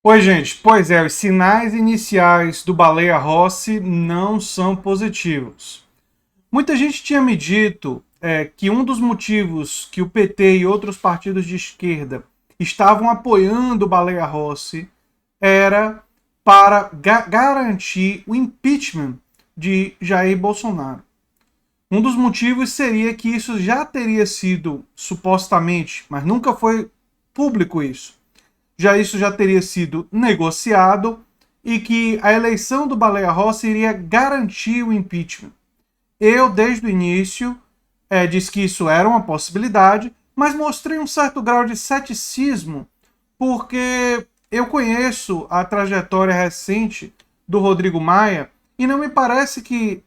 Oi, gente. Pois é, os sinais iniciais do Baleia Rossi não são positivos. Muita gente tinha me dito que um dos motivos que o PT e outros partidos de esquerda estavam apoiando o Baleia Rossi era para garantir o impeachment de Jair Bolsonaro. Um dos motivos seria que isso já teria sido supostamente, mas nunca foi público isso, isso já teria sido negociado e que a eleição do Baleia Rossi iria garantir o impeachment. Eu, desde o início, disse que isso era uma possibilidade, mas mostrei um certo grau de ceticismo, porque eu conheço a trajetória recente do Rodrigo Maia e não me parece que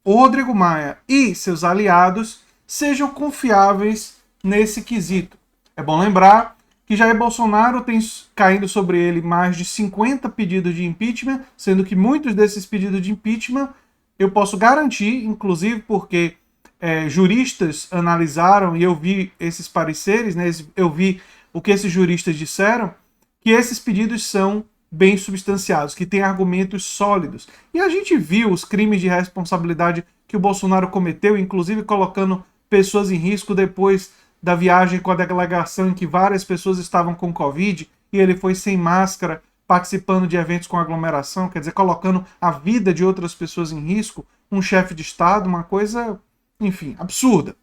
o Rodrigo Maia e seus aliados sejam confiáveis nesse quesito. É bom lembrar que Jair Bolsonaro tem caindo sobre ele mais de 50 pedidos de impeachment, sendo que muitos desses pedidos de impeachment eu posso garantir, inclusive porque juristas analisaram e eu vi esses pareceres, né, eu vi o que esses juristas disseram, que esses pedidos são bem substanciados, que têm argumentos sólidos. E a gente viu os crimes de responsabilidade que o Bolsonaro cometeu, inclusive colocando pessoas em risco depois da viagem com a delegação em que várias pessoas estavam com Covid e ele foi sem máscara participando de eventos com aglomeração, quer dizer, colocando a vida de outras pessoas em risco, um chefe de Estado, uma coisa, enfim, absurda.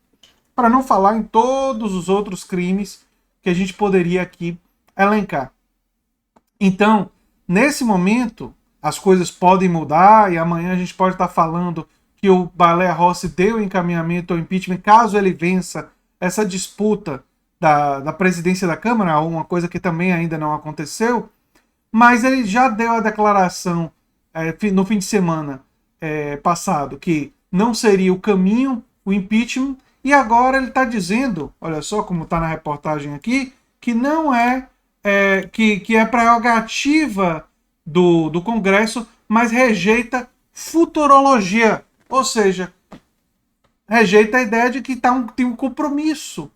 Para não falar em todos os outros crimes que a gente poderia aqui elencar. Então, nesse momento, as coisas podem mudar e amanhã a gente pode estar falando que o Baleia Rossi deu encaminhamento ao impeachment caso ele vença essa disputa da presidência da Câmara, uma coisa que também ainda não aconteceu, mas ele já deu a declaração no fim de semana passado que não seria o caminho o impeachment, e agora ele está dizendo, olha só como está na reportagem aqui, que não que é prerrogativa do Congresso, mas rejeita futurologia, ou seja, rejeita a ideia de que tem um compromisso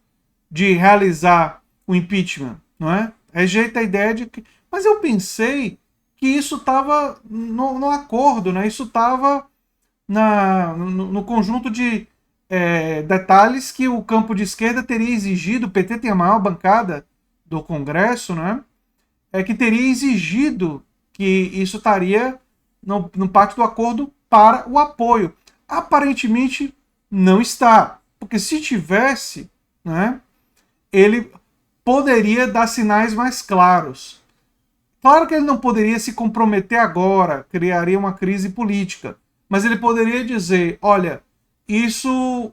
de realizar o impeachment, não é? Rejeita a ideia de que... Mas eu pensei que isso estava no acordo, né? Isso estava no conjunto de detalhes que o campo de esquerda teria exigido, o PT tem a maior bancada do Congresso, né? Que teria exigido que isso estaria no pacto do acordo para o apoio. Aparentemente não está, porque se tivesse, né, ele poderia dar sinais mais claros. Claro que ele não poderia se comprometer agora, criaria uma crise política, mas ele poderia dizer, olha, isso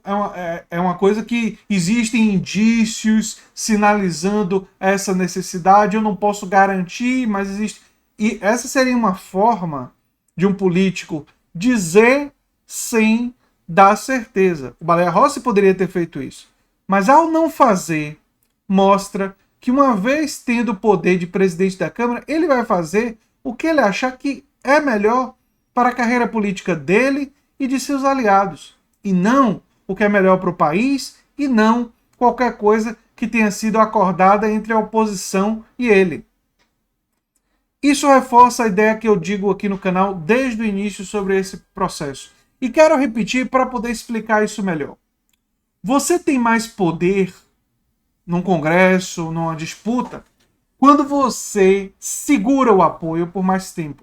é uma coisa que existem indícios sinalizando essa necessidade, eu não posso garantir, mas existe. E essa seria uma forma de um político dizer sem dar certeza. O Baleia Rossi poderia ter feito isso, mas ao não fazer, mostra que uma vez tendo o poder de presidente da Câmara, ele vai fazer o que ele achar que é melhor para a carreira política dele e de seus aliados. E não o que é melhor para o país, e não qualquer coisa que tenha sido acordada entre a oposição e ele. Isso reforça a ideia que eu digo aqui no canal desde o início sobre esse processo. E quero repetir para poder explicar isso melhor. Você tem mais poder num congresso, numa disputa, quando você segura o apoio por mais tempo.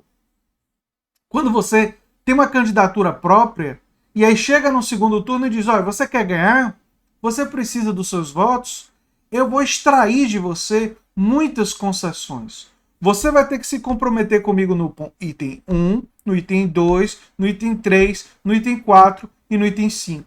Quando você tem uma candidatura própria, e aí chega no segundo turno e diz, olha, você quer ganhar? Você precisa dos seus votos? Eu vou extrair de você muitas concessões. Você vai ter que se comprometer comigo no item 1, no item 2, no item 3, no item 4 e no item 5.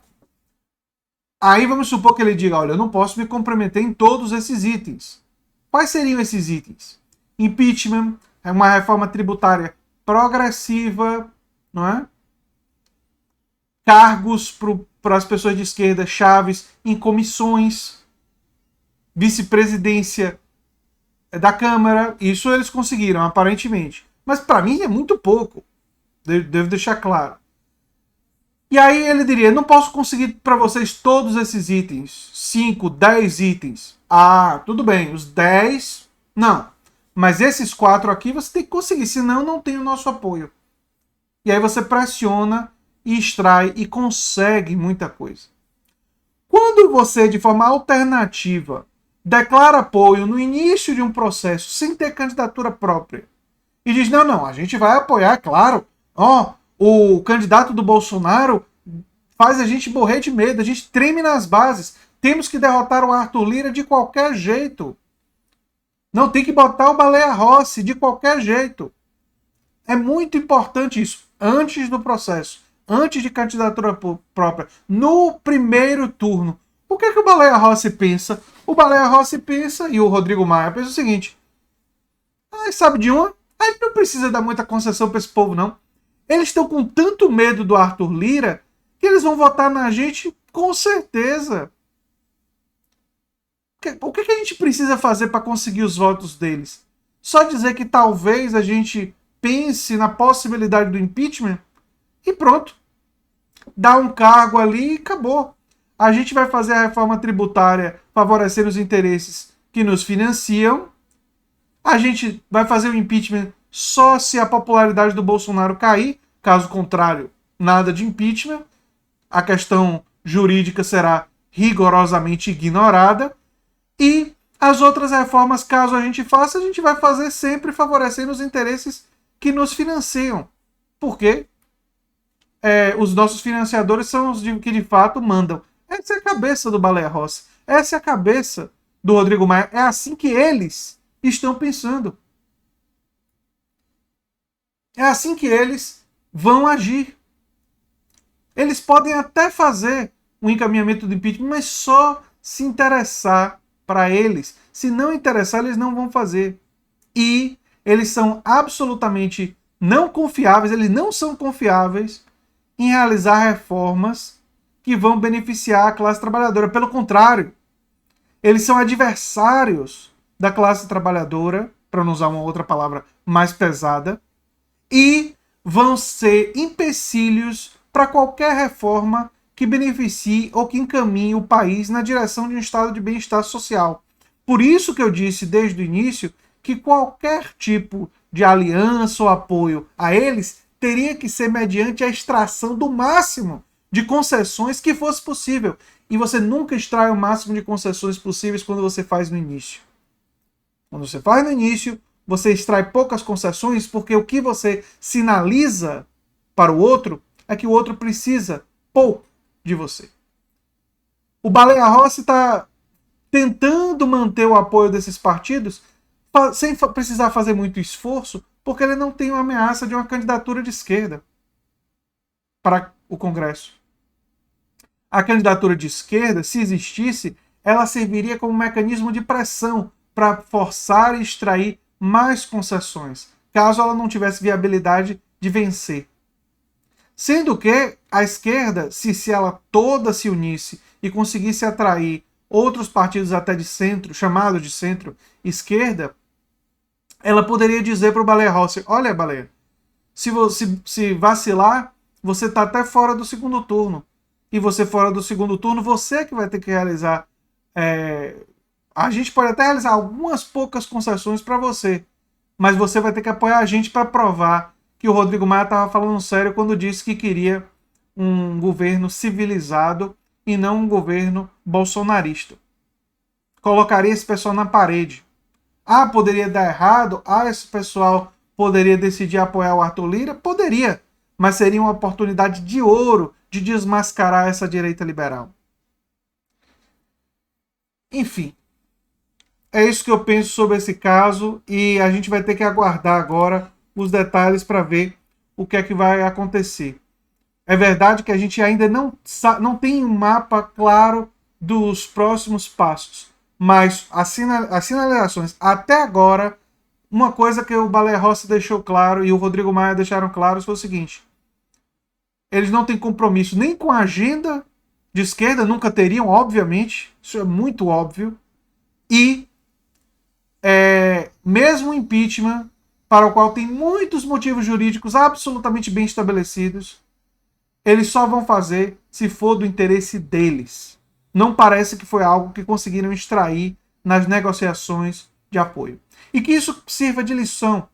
Aí vamos supor que ele diga, olha, eu não posso me comprometer em todos esses itens. Quais seriam esses itens? Impeachment, uma reforma tributária progressiva, não é? Cargos para as pessoas de esquerda chaves em comissões, vice-presidência da Câmara, isso eles conseguiram, aparentemente. Mas para mim é muito pouco, devo deixar claro. E aí ele diria, não posso conseguir para vocês todos esses itens, 5, 10 itens. Ah, tudo bem, os 10, não. Mas esses 4 aqui você tem que conseguir, senão não tem o nosso apoio. E aí você pressiona e extrai e consegue muita coisa. Quando você, de forma alternativa, declara apoio no início de um processo, sem ter candidatura própria, e diz, não, a gente vai apoiar, claro, o candidato do Bolsonaro faz a gente morrer de medo, a gente treme nas bases, temos que derrotar o Arthur Lira de qualquer jeito. Não, tem que botar o Baleia Rossi de qualquer jeito. É muito importante isso, antes do processo, antes de candidatura própria, no primeiro turno. O que é que o Baleia Rossi pensa? O Baleia Rossi pensa, e o Rodrigo Maia pensa o seguinte, sabe de uma? A gente não precisa dar muita concessão para esse povo, não. Eles estão com tanto medo do Arthur Lira que eles vão votar na gente com certeza. O que a gente precisa fazer para conseguir os votos deles? Só dizer que talvez a gente pense na possibilidade do impeachment e pronto. Dá um cargo ali e acabou. A gente vai fazer a reforma tributária favorecendo os interesses que nos financiam. A gente vai fazer o impeachment só se a popularidade do Bolsonaro cair. Caso contrário, nada de impeachment. A questão jurídica será rigorosamente ignorada. E as outras reformas, caso a gente faça, a gente vai fazer sempre favorecendo os interesses que nos financiam. Porque os nossos financiadores são os que de fato mandam. Essa é a cabeça do Baleia Rossi. Essa é a cabeça do Rodrigo Maia. É assim que eles estão pensando. É assim que eles vão agir. Eles podem até fazer um encaminhamento do impeachment, mas só se interessar para eles. Se não interessar, eles não vão fazer. E eles são absolutamente não confiáveis, eles não são confiáveis em realizar reformas que vão beneficiar a classe trabalhadora. Pelo contrário, eles são adversários da classe trabalhadora, para não usar uma outra palavra mais pesada, e vão ser empecilhos para qualquer reforma que beneficie ou que encaminhe o país na direção de um estado de bem-estar social. Por isso que eu disse desde o início que qualquer tipo de aliança ou apoio a eles teria que ser mediante a extração do máximo de concessões que fosse possível. E você nunca extrai o máximo de concessões possíveis quando você faz no início. Quando você faz no início, você extrai poucas concessões porque o que você sinaliza para o outro é que o outro precisa pouco de você. O Baleia Rossi está tentando manter o apoio desses partidos sem precisar fazer muito esforço, porque ele não tem uma ameaça de uma candidatura de esquerda para o Congresso. A candidatura de esquerda, se existisse, ela serviria como mecanismo de pressão para forçar e extrair mais concessões, caso ela não tivesse viabilidade de vencer. Sendo que a esquerda, se ela toda se unisse e conseguisse atrair outros partidos até de centro, chamados de centro-esquerda, ela poderia dizer para o Baleia Rossi, olha, Baleia, se vacilar, você está até fora do segundo turno. E você fora do segundo turno, você é que vai ter que realizar... a gente pode até realizar algumas poucas concessões para você, mas você vai ter que apoiar a gente para provar que o Rodrigo Maia estava falando sério quando disse que queria um governo civilizado e não um governo bolsonarista. Colocaria esse pessoal na parede. Poderia dar errado? Esse pessoal poderia decidir apoiar o Arthur Lira? Poderia, mas seria uma oportunidade de ouro de desmascarar essa direita liberal. Enfim, é isso que eu penso sobre esse caso e a gente vai ter que aguardar agora os detalhes para ver o que é que vai acontecer. É verdade que a gente ainda não tem um mapa claro dos próximos passos, mas as sinalizações até agora, uma coisa que o Baleia Rossi deixou claro e o Rodrigo Maia deixaram claro foi o seguinte: eles não têm compromisso nem com a agenda de esquerda, nunca teriam, obviamente, isso é muito óbvio, e mesmo o impeachment, para o qual tem muitos motivos jurídicos absolutamente bem estabelecidos, eles só vão fazer se for do interesse deles. Não parece que foi algo que conseguiram extrair nas negociações de apoio. E que isso sirva de lição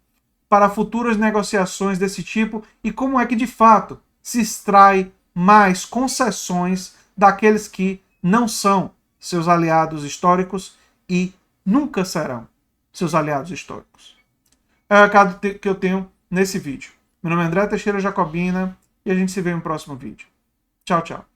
para futuras negociações desse tipo e como é que, de fato, se extrai mais concessões daqueles que não são seus aliados históricos e nunca serão seus aliados históricos. É o recado que eu tenho nesse vídeo. Meu nome é André Teixeira Jacobina e a gente se vê no próximo vídeo. Tchau, tchau.